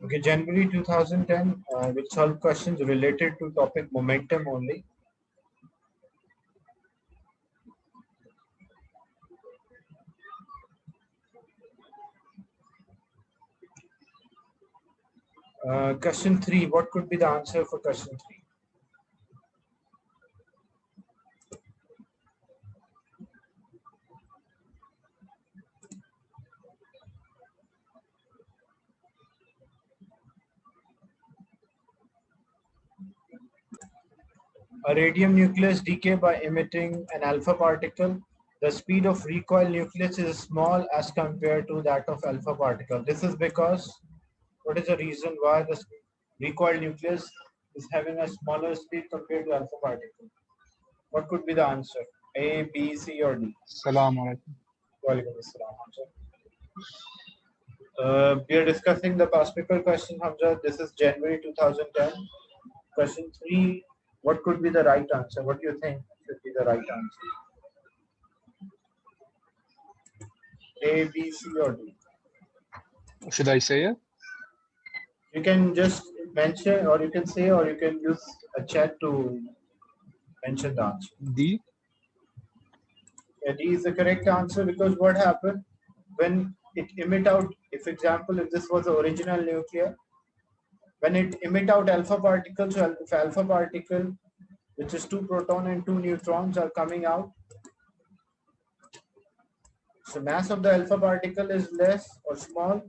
Okay, January 2010, we'll solve questions related to topic momentum only. Question 3, what could be the answer for question 3? A radium nucleus decay by emitting an alpha particle. The speed of recoil nucleus is small as compared to that of alpha particle. This is because, what is the reason why the recoil nucleus is having a smaller speed compared to alpha particle? What could be the answer? A, B, C, or D? Assalamu alaikum. Walaikum assalam, Hamza. We are discussing the past paper question, Hamza. This is January 2010. Question 3, what could be the right answer? What do you think should be the right answer? A, B, C, or D? Should I say it? You can just mention, or you can say, or you can use a chat to mention the answer. D. Yeah, D is the correct answer, because what happened when it emit out, if example, if this was the original nuclear, when it emit out alpha particles, so if alpha particle, which is 2 proton and 2 neutrons, are coming out, so mass of the alpha particle is less or small.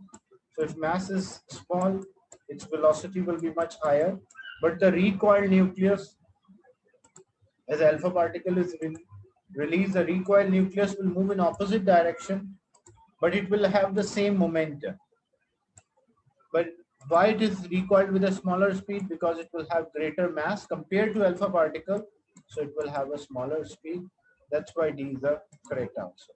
So if mass is small, its velocity will be much higher. But the recoil nucleus, as alpha particle is released, the recoil nucleus will move in opposite direction, but it will have the same momentum. But why it is recoiled with a smaller speed? Because it will have greater mass compared to alpha particle, so it will have a smaller speed. That's why D is the correct answer.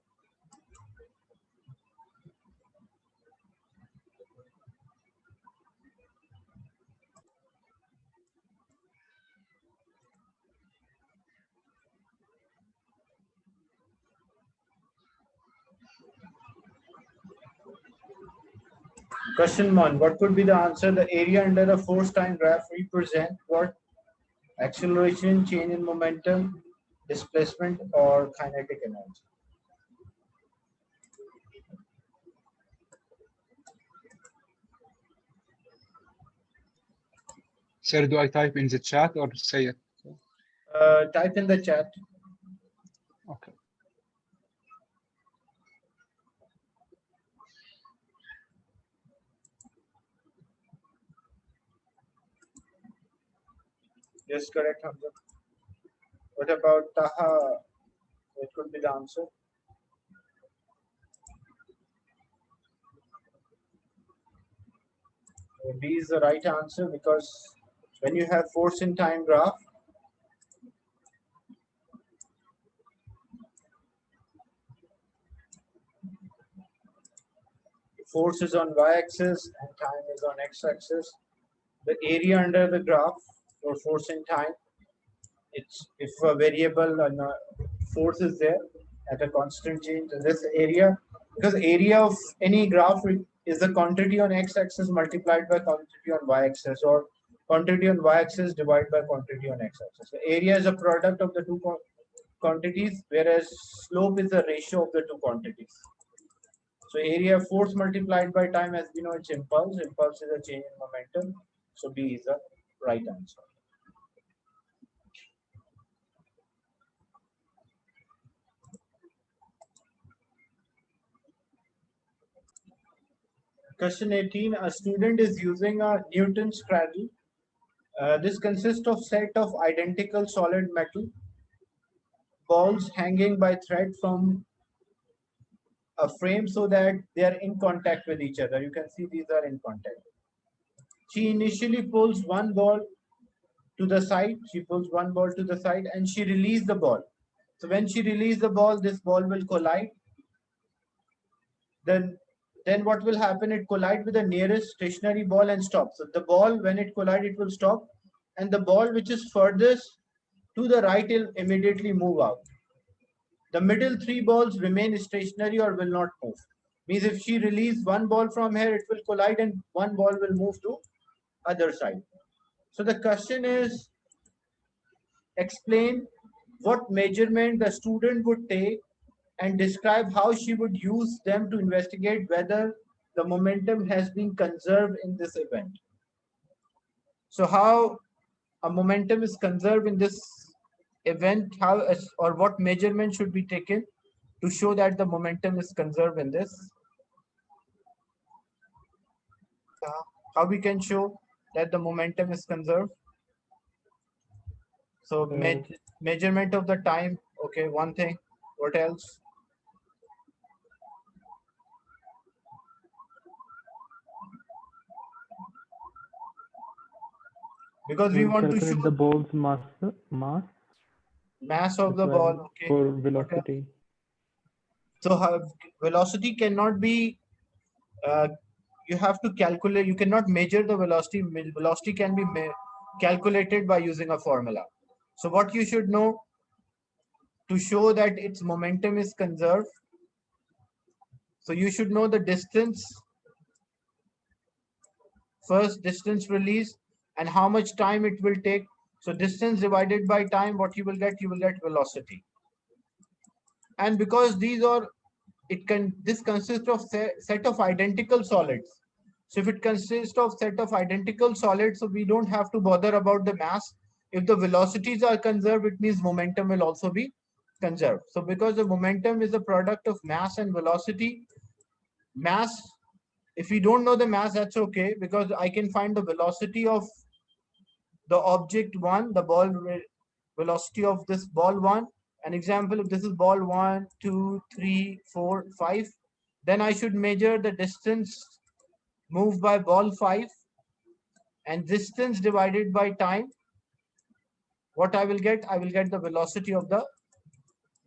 Question 1, what could be the answer? The area under a force time graph represent what? Acceleration, change in momentum, displacement, or kinetic energy? Sir, do I type in the chat or say it? Type in the chat. Okay. Yes, correct, Hamza. What about Taha? What could be the answer? B is the right answer, because when you have force in time graph, force is on y-axis and time is on x-axis. The area under the graph for force in time, it's if a variable and a force is there at a constant change, and this area, because area of any graph is the quantity on x-axis multiplied by quantity on y-axis, or quantity on y-axis divided by quantity on x-axis. So area is a product of the two quantities, whereas slope is the ratio of the two quantities. So area of force multiplied by time, as we know, it's impulse. Impulse is a change in momentum. So B is the right answer. Question 18, a student is using a Newton's cradle. This consists of set of identical solid metal balls hanging by thread from a frame so that they are in contact with each other. You can see these are in contact. She initially pulls one ball to the side. She pulls one ball to the side and she releases the ball. So when she releases the ball, this ball will collide. Then what will happen? It collide with the nearest stationary ball and stop. So the ball, when it collide, it will stop, and the ball which is furthest to the right will immediately move out. The middle three balls remain stationary or will not move. Means if she release one ball from here, it will collide and one ball will move to other side. So the question is, explain what measurement the student would take and describe how she would use them to investigate whether the momentum has been conserved in this event. So how a momentum is conserved in this event, or what measurement should be taken to show that the momentum is conserved in this? How we can show that the momentum is conserved? So measurement of the time, okay, one thing. What else? Because we want to show calculate the ball's mass mass of as the well ball, okay. for What else? velocity. So velocity cannot be, you have to calculate, you cannot measure the velocity. Velocity can be calculated by using a formula. So what you should know to show that its momentum is conserved, so you should know the distance, first distance release, and how much time it will take. So distance divided by time, what you will get velocity. And because these are, this consists of set of identical solids. So if it consists of set of identical solids, so we don't have to bother about the mass. If the velocities are conserved, it means momentum will also be conserved. So because the momentum is a product of mass and velocity, mass, if we don't know the mass, that's okay, because I can find the velocity of the object one, the ball velocity of this ball one. An example, if this is ball 1, 2, 3, 4, 5, then I should measure the distance moved by ball 5 and distance divided by time. What I will get? I will get the velocity of the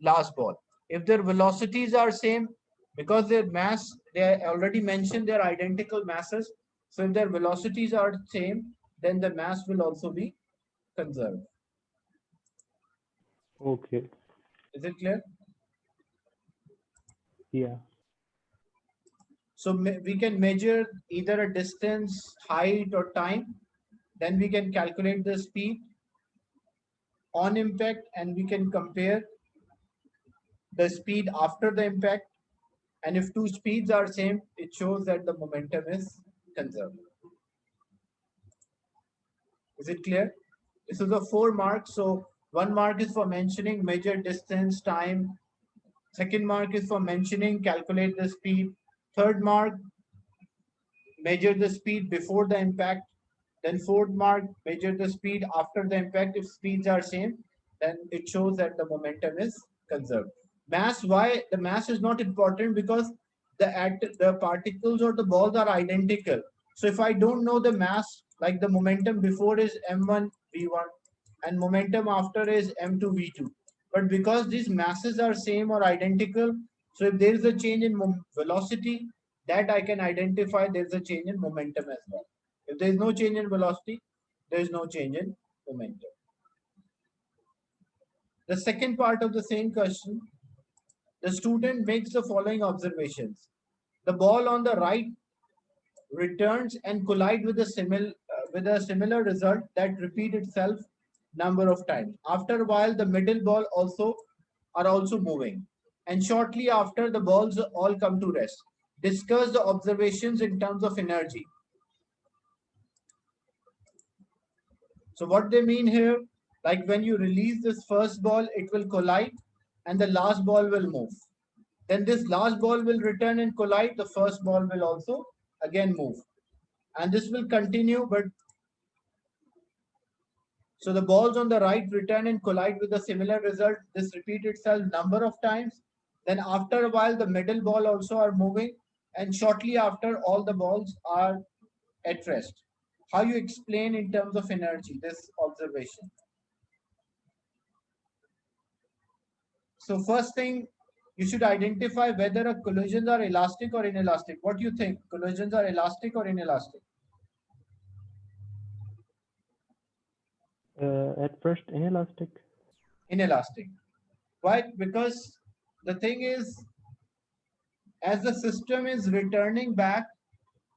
last ball. If their velocities are same, because their mass, they already mentioned their identical masses. So if their velocities are same, then the mass will also be conserved. Okay. Is it clear? Yeah. So we can measure either a distance, height, or time. Then we can calculate the speed on impact, and we can compare the speed after the impact. And if two speeds are same, it shows that the momentum is conserved. Is it clear? This is a 4 marks. So 1 mark is for mentioning measure distance, time. Second mark is for mentioning calculate the speed. Third mark, measure the speed before the impact. Then fourth mark, measure the speed after the impact. If speeds are same, then it shows that the momentum is conserved. Mass, why the mass is not important? Because the particles or the balls are identical. So if I don't know the mass, like the momentum before is m1 v1 and momentum after is m2 v2, but because these masses are same or identical, so if there is a change in velocity, that I can identify there is a change in momentum as well. If there is no change in velocity, there is no change in momentum. The second part of the same question, the student makes the following observations. The ball on the right returns and collide with a similar result that repeat itself number of times. After a while, the middle ball are also moving, and shortly after, the balls all come to rest. Discuss the observations in terms of energy. So what they mean here, like when you release this first ball, it will collide and the last ball will move. Then this last ball will return and collide. The first ball will also again move. And this will continue, but so the balls on the right return and collide with a similar result. This repeats itself number of times. Then after a while, the middle ball also are moving, and shortly after, all the balls are at rest. How you explain in terms of energy this observation? So first thing, you should identify whether a collisions are elastic or inelastic. What do you think? Collisions are elastic or inelastic? At first, inelastic. Inelastic. Why? Because the thing is, as the system is returning back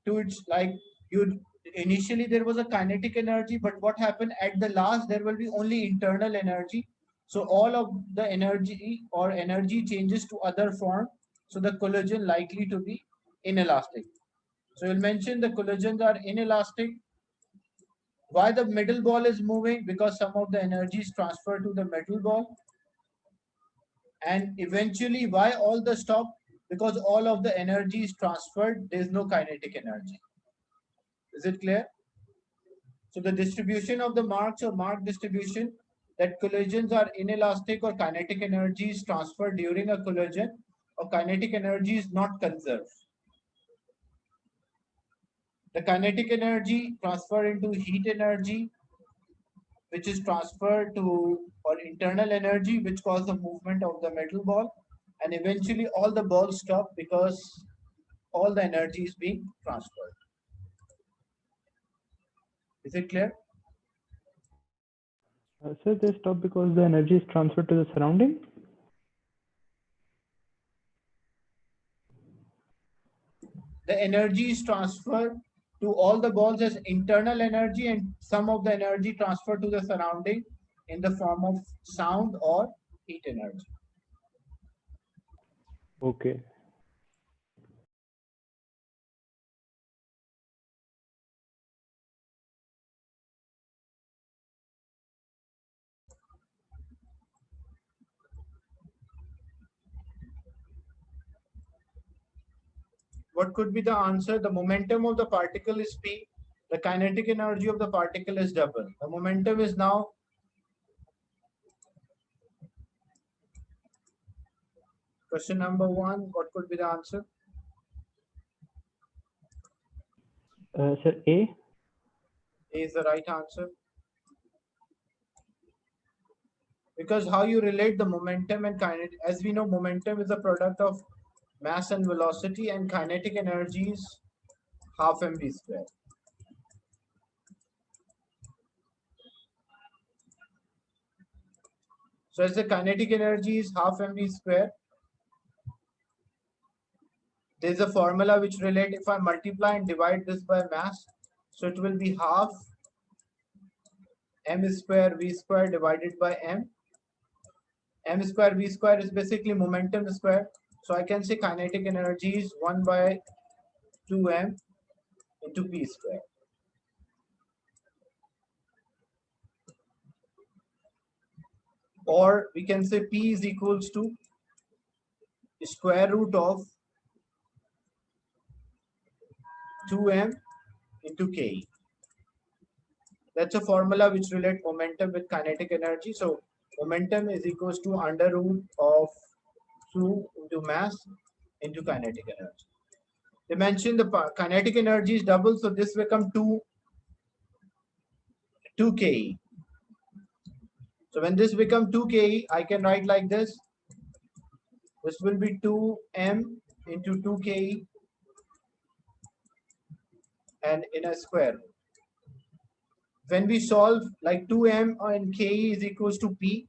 to its, like, you initially there was a kinetic energy, but what happened at the last, there will be only internal energy. So all of the energy or energy changes to other form. So the collision likely to be inelastic. So you'll mention the collisions are inelastic. Why the middle ball is moving? Because some of the energy is transferred to the middle ball. And eventually, why all the stop? Because all of the energy is transferred. There is no kinetic energy. Is it clear? So the distribution of the marks or mark distribution, that collisions are inelastic or kinetic energy is transferred during a collision, or kinetic energy is not conserved. The kinetic energy transfer into heat energy, which is transferred to, or internal energy, which cause the movement of the metal ball, and eventually all the balls stop because all the energy is being transferred. Is it clear? Sir, they stop because the energy is transferred to the surrounding? The energy is transferred to all the balls as internal energy, and some of the energy transferred to the surrounding in the form of sound or heat energy. Okay. What could be the answer? The momentum of the particle is P. The kinetic energy of the particle is double. The momentum is now question number 1. What could be the answer? Sir, A? A is the right answer. Because how you relate the momentum and kinetic, as we know, momentum is a product of mass and velocity, and kinetic energy is half mv square. So as the kinetic energy is half mv square, there is a formula which relate, if I multiply and divide this by mass, so it will be half m square v square divided by m. M square v square is basically momentum square. So I can say kinetic energy is 1 by 2m into p square. Or we can say p is equals to square root of 2m into k. That's a formula which relates momentum with kinetic energy. So momentum is equals to under root of 2 into mass into kinetic energy. They mentioned the kinetic energy is double, so this become 2 ke. So when this become 2 ke, I can write like this. This will be 2m into 2 ke and in a square. When we solve, like 2m and ke is equals to p,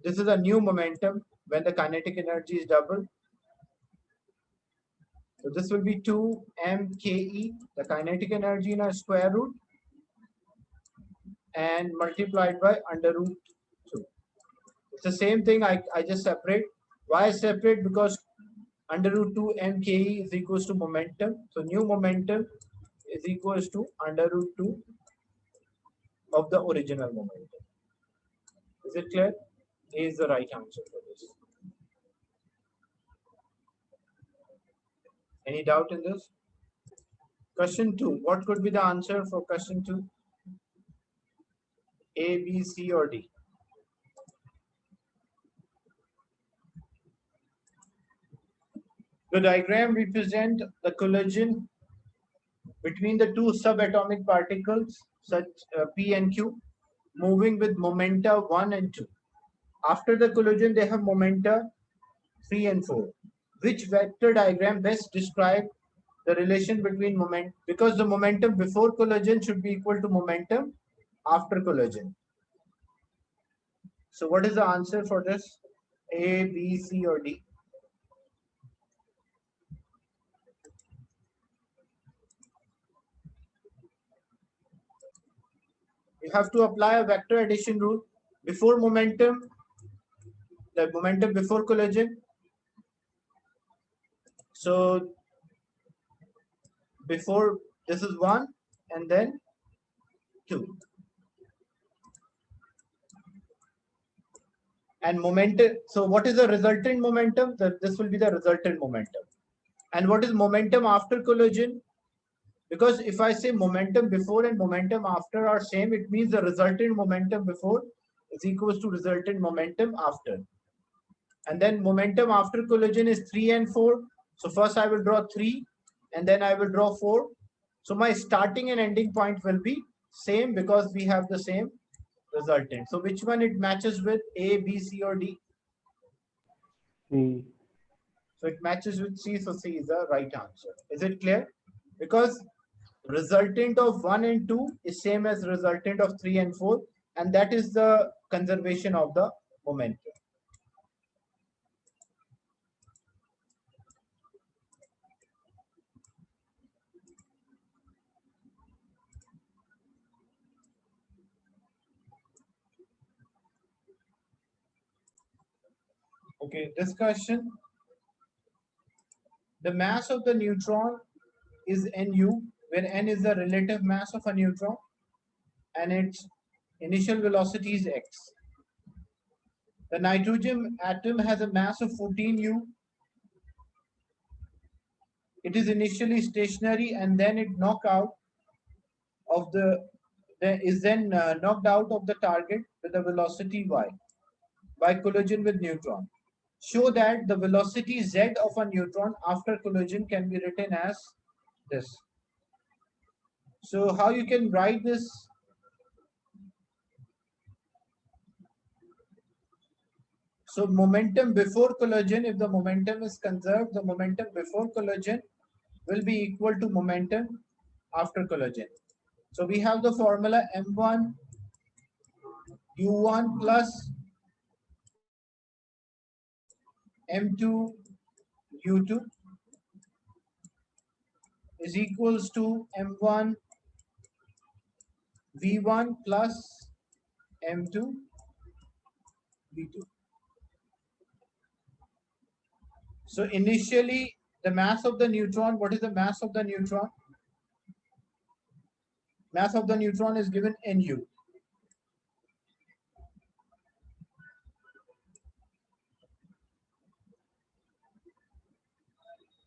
this is a new momentum when the kinetic energy is double. So this will be 2mke, the kinetic energy in a square root, and multiplied by under root 2. It's the same thing. I just separate. Why separate? Because under root 2 mke is equals to momentum. So new momentum is equals to under root 2 of the original momentum. Is it clear? A is the right answer for this. Any doubt in this? Question 2. What could be the answer for question 2? A, B, C, or D? The diagram represents the collision between the two subatomic particles, such P and Q, moving with momenta 1 and 2. After the collision, they have momenta 3 and 4. Which vector diagram best describes the relation between moment? Because the momentum before collision should be equal to momentum after collision. So what is the answer for this? A, B, C, or D? You have to apply a vector addition rule before momentum, the momentum before collision. So before, this is 1 and then 2. And momentum, so what is the resultant momentum? This will be the resultant momentum. And what is momentum after collision? Because if I say momentum before and momentum after are same, it means the resultant momentum before is equals to resultant momentum after. And then momentum after collision is 3 and 4. So first I will draw 3 and then I will draw 4. So my starting and ending point will be same because we have the same resultant. So which one it matches with, A, B, C, or D? C. So it matches with C, so C is the right answer. Is it clear? Because resultant of 1 and 2 is same as resultant of 3 and 4, and that is the conservation of the momentum. Okay, discussion. The mass of the neutron is Nu, where N is the relative mass of a neutron and its initial velocity is x. The nitrogen atom has a mass of 14U. It is initially stationary and then it knocked out of knocked out of the target with a velocity y by collision with neutron. Show that the velocity z of a neutron after collision can be written as this. So how you can write this? So momentum before collision, if the momentum is conserved, the momentum before collision will be equal to momentum after collision. So we have the formula m1 u1 plus m2 u2 is equals to m1 v1 plus m2 v2. So initially the mass of the neutron, what is the mass of the neutron? Mass of the neutron is given Nu.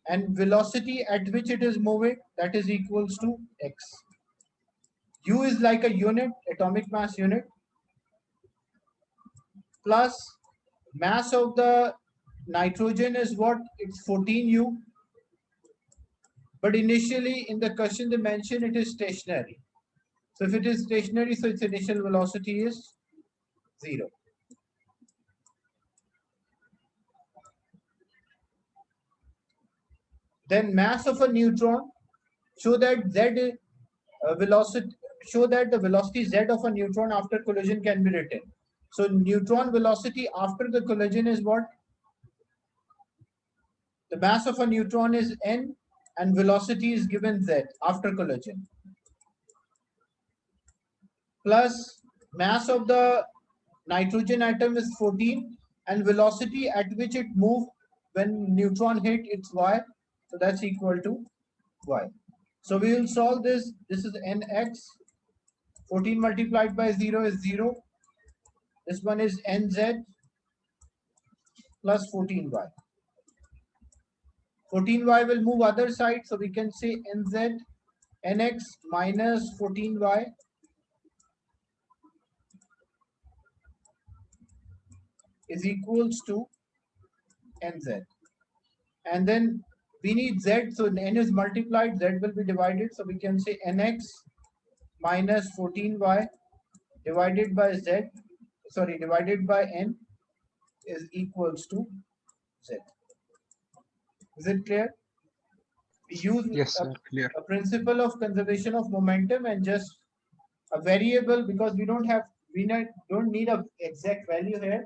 And velocity at which it is moving, that is equals to x. U is like a unit, atomic mass unit, plus mass of the nitrogen is what? It's 14U. But initially in the question they mentioned it is stationary. So if it is stationary, so its initial velocity is 0. Then mass of a neutron, show that the velocity z of a neutron after collision can be written. So neutron velocity after the collision is what? The mass of a neutron is n and velocity is given z after collision. Plus mass of the nitrogen atom is 14 and velocity at which it moved when neutron hit its y. So that's equal to y. So we will solve this. This is nx. 14 multiplied by 0 is 0. This one is nz plus 14y. 14y will move other side. So we can say nz nx minus 14y is equals to nz. And then we need z, so n is multiplied, z will be divided. So we can say nx minus 14y divided by divided by n is equals to z. Is it clear? We use Yes, sir. Clear. a principle of conservation of momentum and just a variable, because we don't need a exact value here.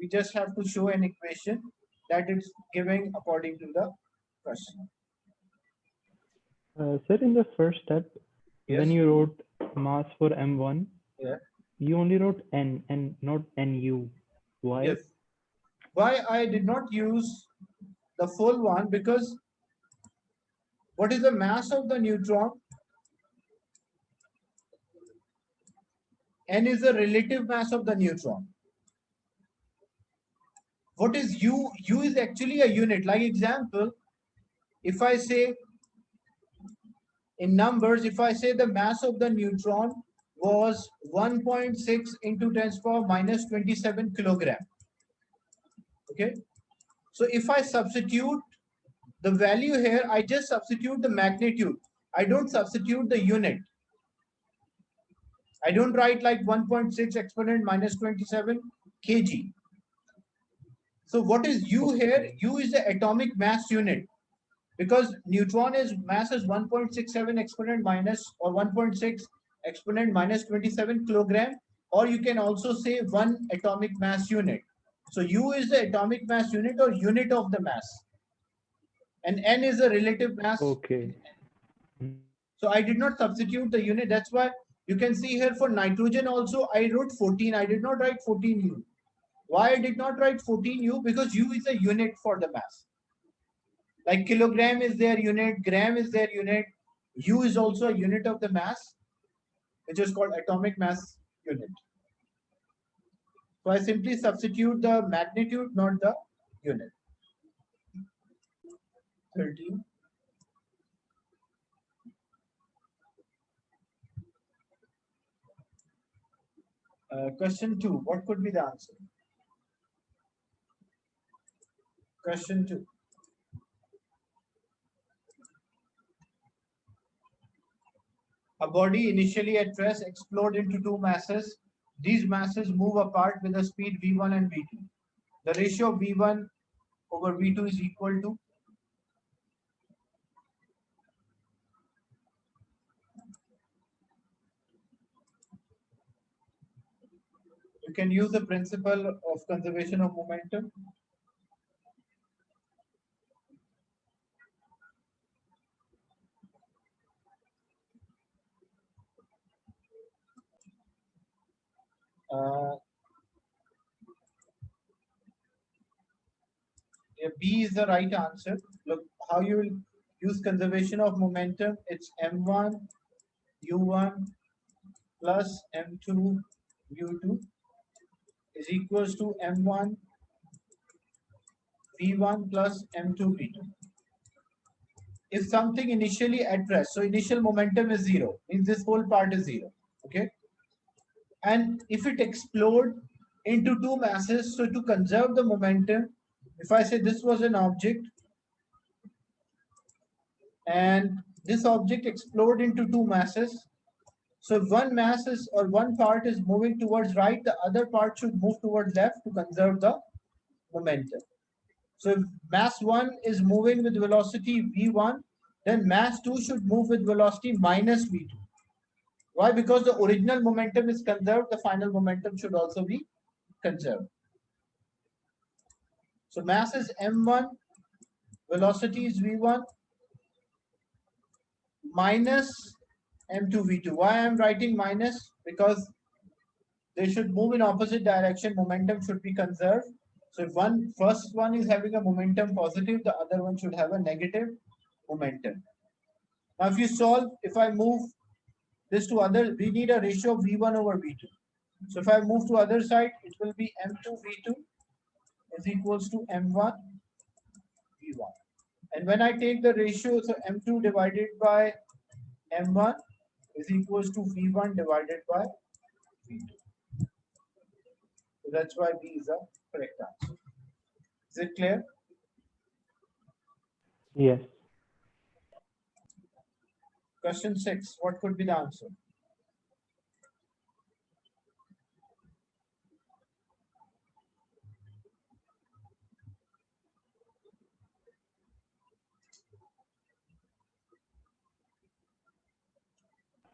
We just have to show an equation that it's giving according to the question. Sir, in the first step, Yes. when you wrote mass for M1, Yeah. you only wrote N and not NU. Why? Yes. Why I did not use the full one? Because what is the mass of the neutron? N is the relative mass of the neutron. What is U? U is actually a unit. Like example, if I say in numbers, if I say the mass of the neutron was 1.6 into 10 to the power minus 27 kilogram. Okay. So if I substitute the value here, I just substitute the magnitude. I don't substitute the unit. I don't write like 1.6 exponent minus 27 kg. So what is U here? U is the atomic mass unit, because neutron is mass is 1.67 exponent minus or 1.6 exponent minus 27 kilogram, or you can also say 1 atomic mass unit. So U is the atomic mass unit or unit of the mass, and N is the relative mass. Okay. So I did not substitute the unit. That's why you can see here for nitrogen also I wrote 14. I did not write 14U. Why I did not write 14U? Because U is a unit for the mass. Like kilogram is their unit, gram is their unit. U is also a unit of the mass, which is called atomic mass unit. So I simply substitute the magnitude, not the unit. 13. Question 2. What could be the answer? Question 2. A body initially at rest explodes into two masses. These masses move apart with a speed v1 and v2. The ratio of v1 over v2 is equal to. You can use the principle of conservation of momentum. Yeah, B is the right answer. Look how you will use conservation of momentum. It's m1 u1 plus m2 u2 is equals to m1 v1 plus m2 v2. If something initially at rest, so initial momentum is 0, means this whole part is 0. Okay. And if it explodes into two masses, so to conserve the momentum, if I say this was an object and this object exploded into two masses, so if one mass is or one part is moving towards right, the other part should move towards left to conserve the momentum. So if mass 1 is moving with velocity v1, then mass 2 should move with velocity minus v2. Why? Because the original momentum is conserved, the final momentum should also be conserved. So mass is m1, velocity is v1 minus m2 v2. Why I am writing minus? Because they should move in opposite direction. Momentum should be conserved. So if first one is having a momentum positive, the other one should have a negative momentum. Now if you solve, if I move this to other, we need a ratio of v1 over v2. So if I move to other side, it will be m2 v2 is equals to m1 v1. And when I take the ratio, so m2 divided by m1 is equals to v1 divided by v2. So that's why B is the correct answer. Is it clear? Yes. Question 6. What could be the answer?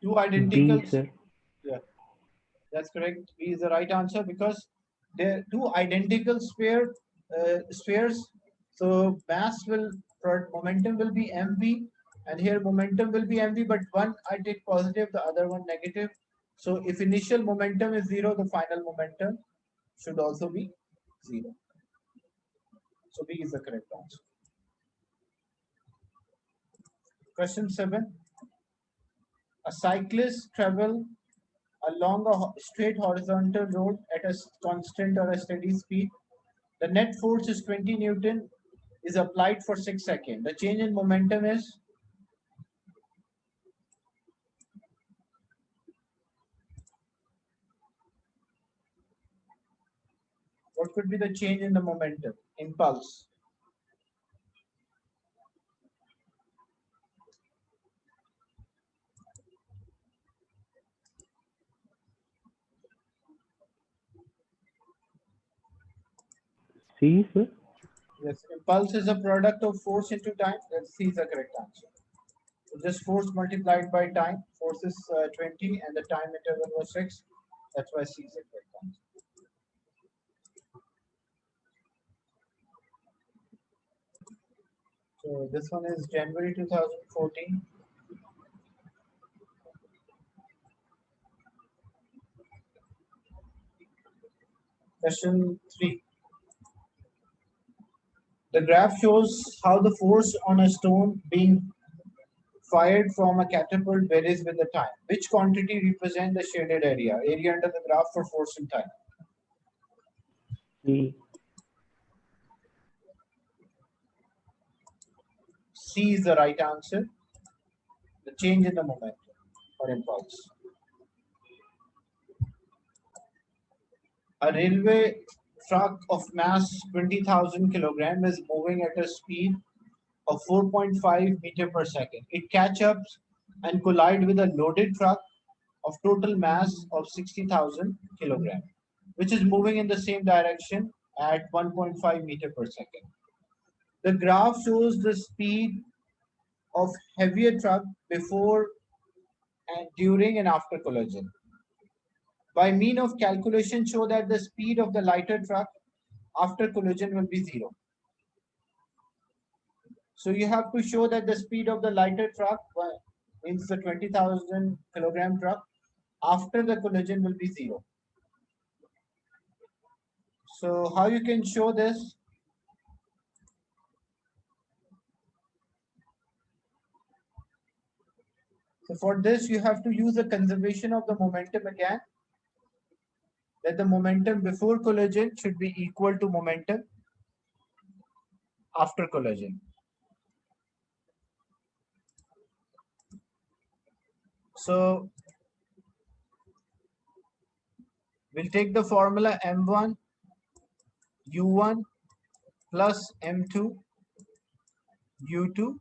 Two identical. B, sir. Yeah, that's correct. B is the right answer because They're two identical spheres. So momentum will be mv, and here momentum will be mv, but one I take positive, the other one negative. So if initial momentum is 0, the final momentum should also be 0. So B is the correct answer. Question 7. A cyclist travel along a straight horizontal road at a constant or a steady speed. The net force is 20 Newton, is applied for 6 seconds. The change in momentum is what could be the change in the momentum? Impulse. C, sir. Yes, impulse is a product of force into time. That C is the correct answer. So just force multiplied by time. Force is 20 and the time interval was 6. That's why C is the correct answer. So this one is January 2014. Question 3. The graph shows how the force on a stone being fired from a catapult varies with the time. Which quantity represents the shaded area? Area under the graph for force and time. D. C is the right answer. The change in the momentum or impulse. A railway truck of mass 20,000 kg is moving at a speed of 4.5 meter per second. It catch up and collide with a loaded truck of total mass of 60,000 kg, which is moving in the same direction at 1.5 meter per second. The graph shows the speed of heavier truck before and during and after collision. By mean of calculation, show that the speed of the lighter truck after collision will be 0. So you have to show that the speed of the lighter truck, means the 20,000 kilogram truck, after the collision will be 0. So how you can show this? So for this, you have to use a conservation of the momentum again. That the momentum before collision should be equal to momentum after collision. So we'll take the formula m1 u1 plus m2 u2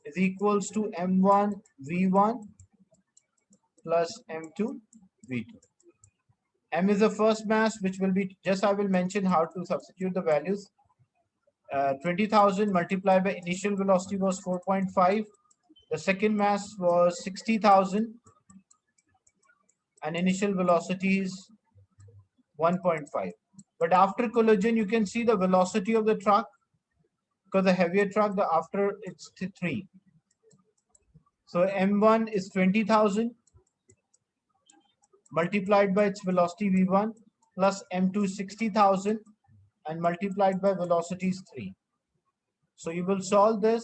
is equals to m1 v1 plus m2 v2. M is the first mass, which will be, just I will mention how to substitute the values. 20,000 multiplied by initial velocity was 4.5. The second mass was 60,000 and initial velocity is 1.5. But after collision, you can see the velocity of the truck, because the heavier truck, the after it's 3. So m1 is 20,000 multiplied by its velocity v1 plus m2 60,000 and multiplied by velocity is 3. So you will solve this,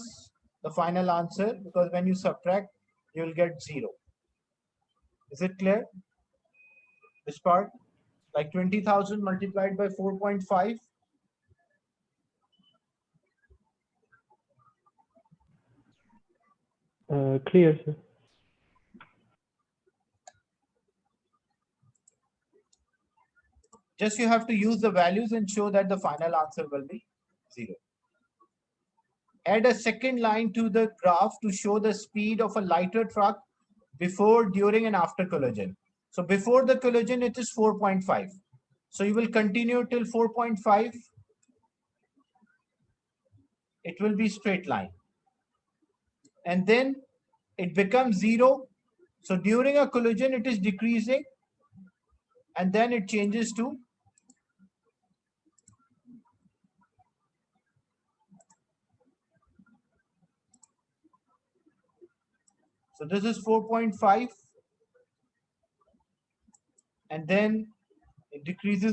the final answer, because when you subtract, you will get 0. Is it clear? This part, like 20,000 multiplied by 4.5. Clear, sir. Just you have to use the values and show that the final answer will be 0. Add a second line to the graph to show the speed of a lighter truck before, during, and after collision. So before the collision, it is 4.5. So you will continue till 4.5. It will be straight line. And then it becomes 0. So during a collision, it is decreasing. And then it changes to So this is 4.5, and then it decreases